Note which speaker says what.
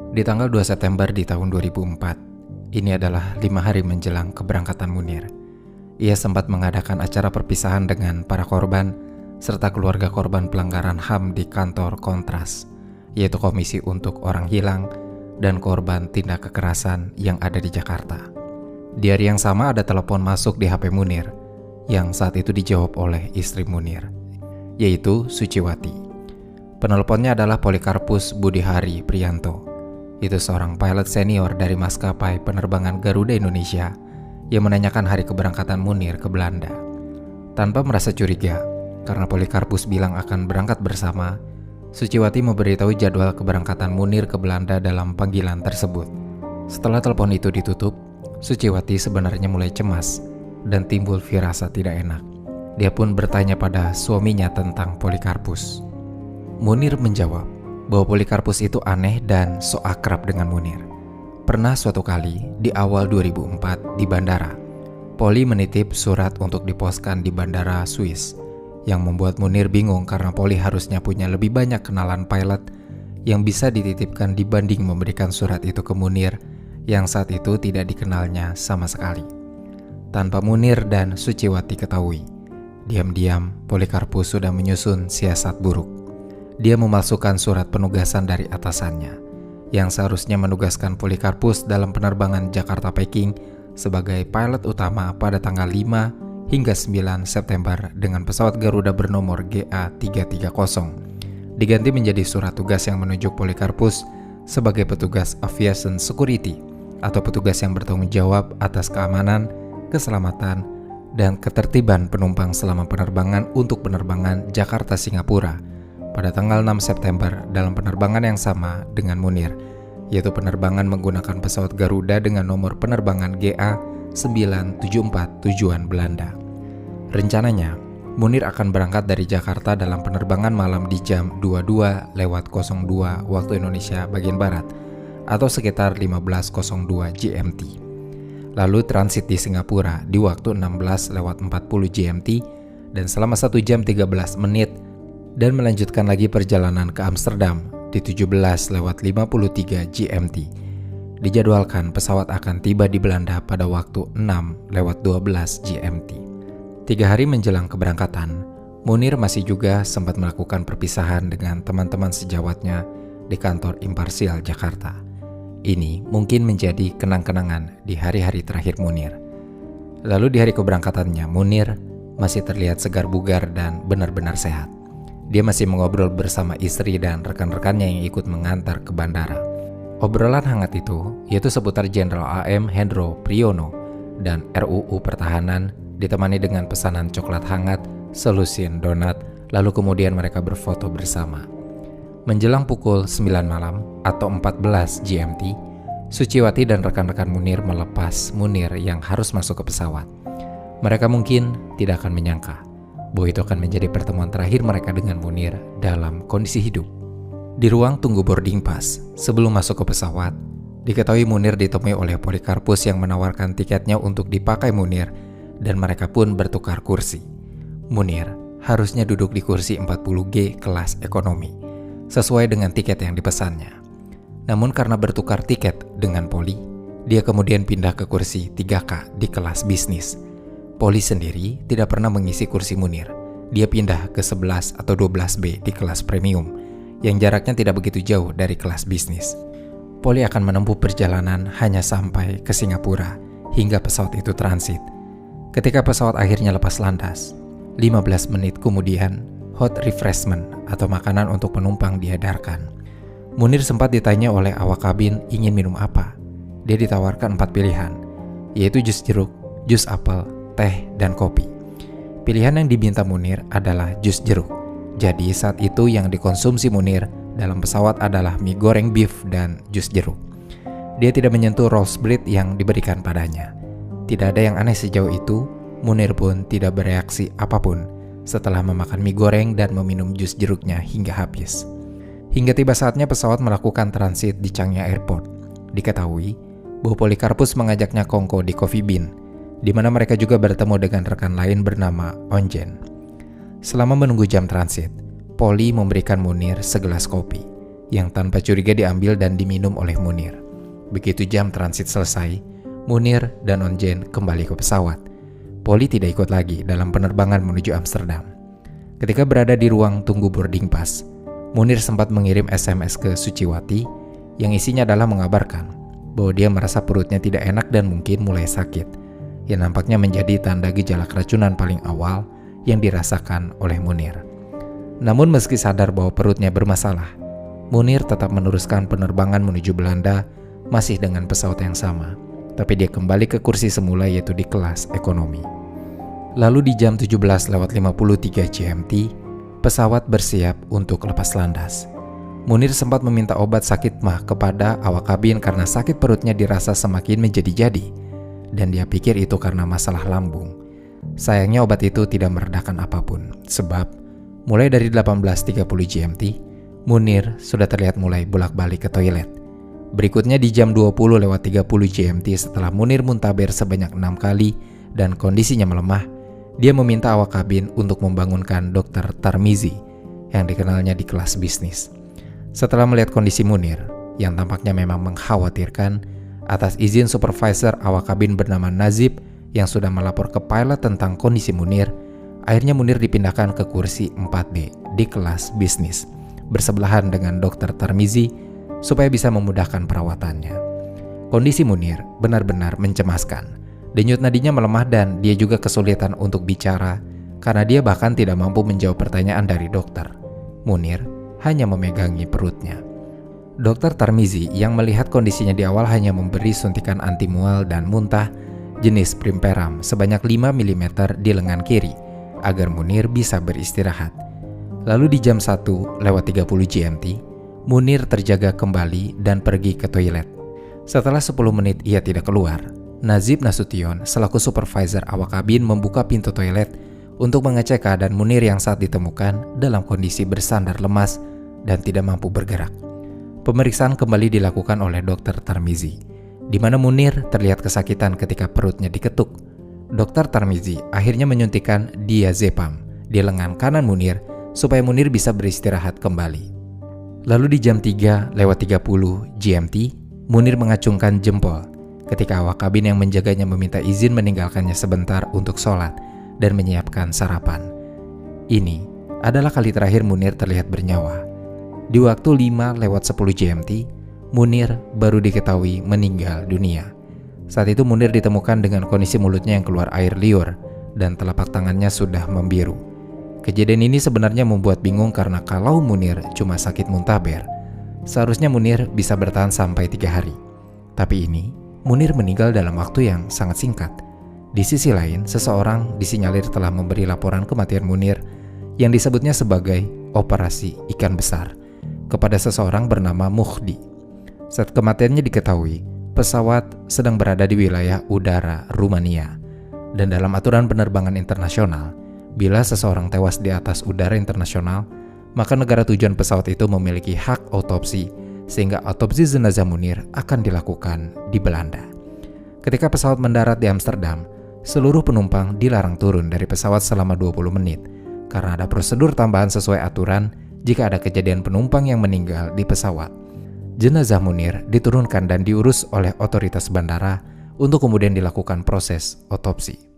Speaker 1: Di tanggal 2 September di tahun 2004, ini adalah 5 hari menjelang keberangkatan Munir. Ia sempat mengadakan acara perpisahan dengan para korban serta keluarga korban pelanggaran HAM di kantor Kontras, yaitu Komisi untuk Orang Hilang dan Korban Tindak Kekerasan yang ada di Jakarta. Di hari yang sama ada telepon masuk di HP Munir yang saat itu dijawab oleh istri Munir, yaitu Suciwati. Penelponnya adalah Polikarpus Budihari Priyanto. Itu seorang pilot senior dari maskapai penerbangan Garuda Indonesia yang menanyakan hari keberangkatan Munir ke Belanda. Tanpa merasa curiga, karena Polikarpus bilang akan berangkat bersama, Suciwati memberitahu jadwal keberangkatan Munir ke Belanda dalam panggilan tersebut. Setelah telepon itu ditutup, Suciwati sebenarnya mulai cemas dan timbul firasat tidak enak. Dia pun bertanya pada suaminya tentang Polikarpus. Munir menjawab bahwa Polikarpus itu aneh dan sok akrab dengan Munir. Pernah suatu kali di awal 2004 di bandara, Poli menitip surat untuk diposkan di bandara Swiss, yang membuat Munir bingung karena Poli harusnya punya lebih banyak kenalan pilot yang bisa dititipkan dibanding memberikan surat itu ke Munir yang saat itu tidak dikenalnya sama sekali. Tanpa Munir dan Suciwati ketahui, diam-diam Polikarpus sudah menyusun siasat buruk. Dia memasukkan surat penugasan dari atasannya yang seharusnya menugaskan Polikarpus dalam penerbangan Jakarta-Peking sebagai pilot utama pada tanggal 5 hingga 9 September dengan pesawat Garuda bernomor GA330 diganti menjadi surat tugas yang menunjuk Polikarpus sebagai petugas aviation security atau petugas yang bertanggung jawab atas keamanan, keselamatan, dan ketertiban penumpang selama penerbangan untuk penerbangan Jakarta-Singapura pada tanggal 6 September dalam penerbangan yang sama dengan Munir, yaitu penerbangan menggunakan pesawat Garuda dengan nomor penerbangan GA974 tujuan Belanda. Rencananya, Munir akan berangkat dari Jakarta dalam penerbangan malam di jam 22.02 waktu Indonesia bagian Barat atau sekitar 15.02 GMT. Lalu transit di Singapura di waktu 16.40 GMT dan selama 1 jam 13 menit dan melanjutkan lagi perjalanan ke Amsterdam di 17.53 GMT. Dijadwalkan pesawat akan tiba di Belanda pada waktu 6.12 GMT. 3 hari menjelang keberangkatan, Munir masih juga sempat melakukan perpisahan dengan teman-teman sejawatnya di kantor Imparsial Jakarta. Ini mungkin menjadi kenang-kenangan di hari-hari terakhir Munir. Lalu di hari keberangkatannya, Munir masih terlihat segar bugar dan benar-benar sehat. Dia masih mengobrol bersama istri dan rekan-rekannya yang ikut mengantar ke bandara. Obrolan hangat itu yaitu seputar Jenderal AM Hendro Priyono dan RUU Pertahanan, ditemani dengan pesanan coklat hangat, selusin donat, lalu kemudian mereka berfoto bersama. Menjelang pukul 9 malam atau 14 GMT, Suciwati dan rekan-rekan Munir melepas Munir yang harus masuk ke pesawat. Mereka mungkin tidak akan menyangka bahwa itu akan menjadi pertemuan terakhir mereka dengan Munir dalam kondisi hidup. Di ruang tunggu boarding pass, sebelum masuk ke pesawat, diketahui Munir ditemui oleh Polikarpus yang menawarkan tiketnya untuk dipakai Munir dan mereka pun bertukar kursi. Munir harusnya duduk di kursi 40G kelas ekonomi, sesuai dengan tiket yang dipesannya. Namun karena bertukar tiket dengan Poli, dia kemudian pindah ke kursi 3K di kelas bisnis. Poli sendiri tidak pernah mengisi kursi Munir. Dia pindah ke 11 atau 12B di kelas premium, yang jaraknya tidak begitu jauh dari kelas bisnis. Poli akan menempuh perjalanan hanya sampai ke Singapura hingga pesawat itu transit. Ketika pesawat akhirnya lepas landas, 15 menit kemudian, hot refreshment atau makanan untuk penumpang diedarkan. Munir sempat ditanya oleh awak kabin ingin minum apa. Dia ditawarkan 4 pilihan, yaitu jus jeruk, jus apel, teh, dan kopi. Pilihan yang diminta Munir adalah jus jeruk. Jadi saat itu yang dikonsumsi Munir dalam pesawat adalah mie goreng beef dan jus jeruk. Dia tidak menyentuh roast bread yang diberikan padanya. Tidak ada yang aneh sejauh itu. Munir pun tidak bereaksi apapun setelah memakan mie goreng dan meminum jus jeruknya hingga habis. Hingga tiba saatnya pesawat melakukan transit di Changi Airport. Diketahui bahwa Polikarpus mengajaknya kongko di Coffee Bean, di mana mereka juga bertemu dengan rekan lain bernama Onjen. Selama menunggu jam transit, Poli memberikan Munir segelas kopi. yang tanpa curiga diambil dan diminum oleh Munir. Begitu jam transit selesai, Munir dan Onjen kembali ke pesawat. Polly tidak ikut lagi dalam penerbangan menuju Amsterdam. Ketika berada di ruang tunggu boarding pass, Munir sempat mengirim SMS ke Suciwati yang isinya adalah mengabarkan bahwa dia merasa perutnya tidak enak dan mungkin mulai sakit, yang nampaknya menjadi tanda gejala keracunan paling awal yang dirasakan oleh Munir. Namun meski sadar bahwa perutnya bermasalah, Munir tetap meneruskan penerbangan menuju Belanda masih dengan pesawat yang sama, tapi dia kembali ke kursi semula yaitu di kelas ekonomi. Lalu di jam 17:53 GMT, pesawat bersiap untuk lepas landas. Munir sempat meminta obat sakit mah kepada awak kabin karena sakit perutnya dirasa semakin menjadi-jadi, dan dia pikir itu karena masalah lambung. Sayangnya obat itu tidak meredakan apapun, sebab mulai dari 18:30 GMT, Munir sudah terlihat mulai bolak-balik ke toilet. Berikutnya di jam 20:30 GMT setelah Munir muntaber sebanyak 6 kali dan kondisinya melemah, dia meminta awak kabin untuk membangunkan Dr. Tarmizi yang dikenalnya di kelas bisnis. Setelah melihat kondisi Munir yang tampaknya memang mengkhawatirkan, atas izin supervisor awak kabin bernama Nazib yang sudah melapor ke pilot tentang kondisi Munir, akhirnya Munir dipindahkan ke kursi 4B di kelas bisnis bersebelahan dengan Dr. Tarmizi supaya bisa memudahkan perawatannya. Kondisi Munir benar-benar mencemaskan. Denyut nadinya melemah dan dia juga kesulitan untuk bicara karena dia bahkan tidak mampu menjawab pertanyaan dari dokter. Munir hanya memegangi perutnya. Dr. Tarmizi yang melihat kondisinya di awal hanya memberi suntikan anti mual dan muntah jenis Primperam sebanyak 5 mm di lengan kiri agar Munir bisa beristirahat. Lalu di jam 1:30 GMT, Munir terjaga kembali dan pergi ke toilet. Setelah 10 menit ia tidak keluar, Nazib Nasution selaku supervisor awak kabin membuka pintu toilet untuk mengecek keadaan Munir yang saat ditemukan dalam kondisi bersandar lemas dan tidak mampu bergerak. Pemeriksaan kembali dilakukan oleh Dr. Tarmizi, di mana Munir terlihat kesakitan ketika perutnya diketuk. Dr. Tarmizi akhirnya menyuntikkan diazepam di lengan kanan Munir supaya Munir bisa beristirahat kembali. Lalu di jam 3:30 GMT, Munir mengacungkan jempol ketika awak kabin yang menjaganya meminta izin meninggalkannya sebentar untuk sholat dan menyiapkan sarapan. Ini adalah kali terakhir Munir terlihat bernyawa. Di waktu 5:10 GMT, Munir baru diketahui meninggal dunia. Saat itu Munir ditemukan dengan kondisi mulutnya yang keluar air liur dan telapak tangannya sudah membiru. Kejadian ini sebenarnya membuat bingung karena kalau Munir cuma sakit muntaber, seharusnya Munir bisa bertahan sampai 3 hari. Tapi ini, Munir meninggal dalam waktu yang sangat singkat. Di sisi lain, seseorang disinyalir telah memberi laporan kematian Munir yang disebutnya sebagai operasi ikan besar kepada seseorang bernama Mukhdi. Saat kematiannya diketahui, pesawat sedang berada di wilayah udara Rumania. Dan dalam aturan penerbangan internasional, bila seseorang tewas di atas udara internasional, maka negara tujuan pesawat itu memiliki hak otopsi, sehingga otopsi jenazah Munir akan dilakukan di Belanda. Ketika pesawat mendarat di Amsterdam, seluruh penumpang dilarang turun dari pesawat selama 20 menit, karena ada prosedur tambahan sesuai aturan jika ada kejadian penumpang yang meninggal di pesawat. Jenazah Munir diturunkan dan diurus oleh otoritas bandara untuk kemudian dilakukan proses otopsi.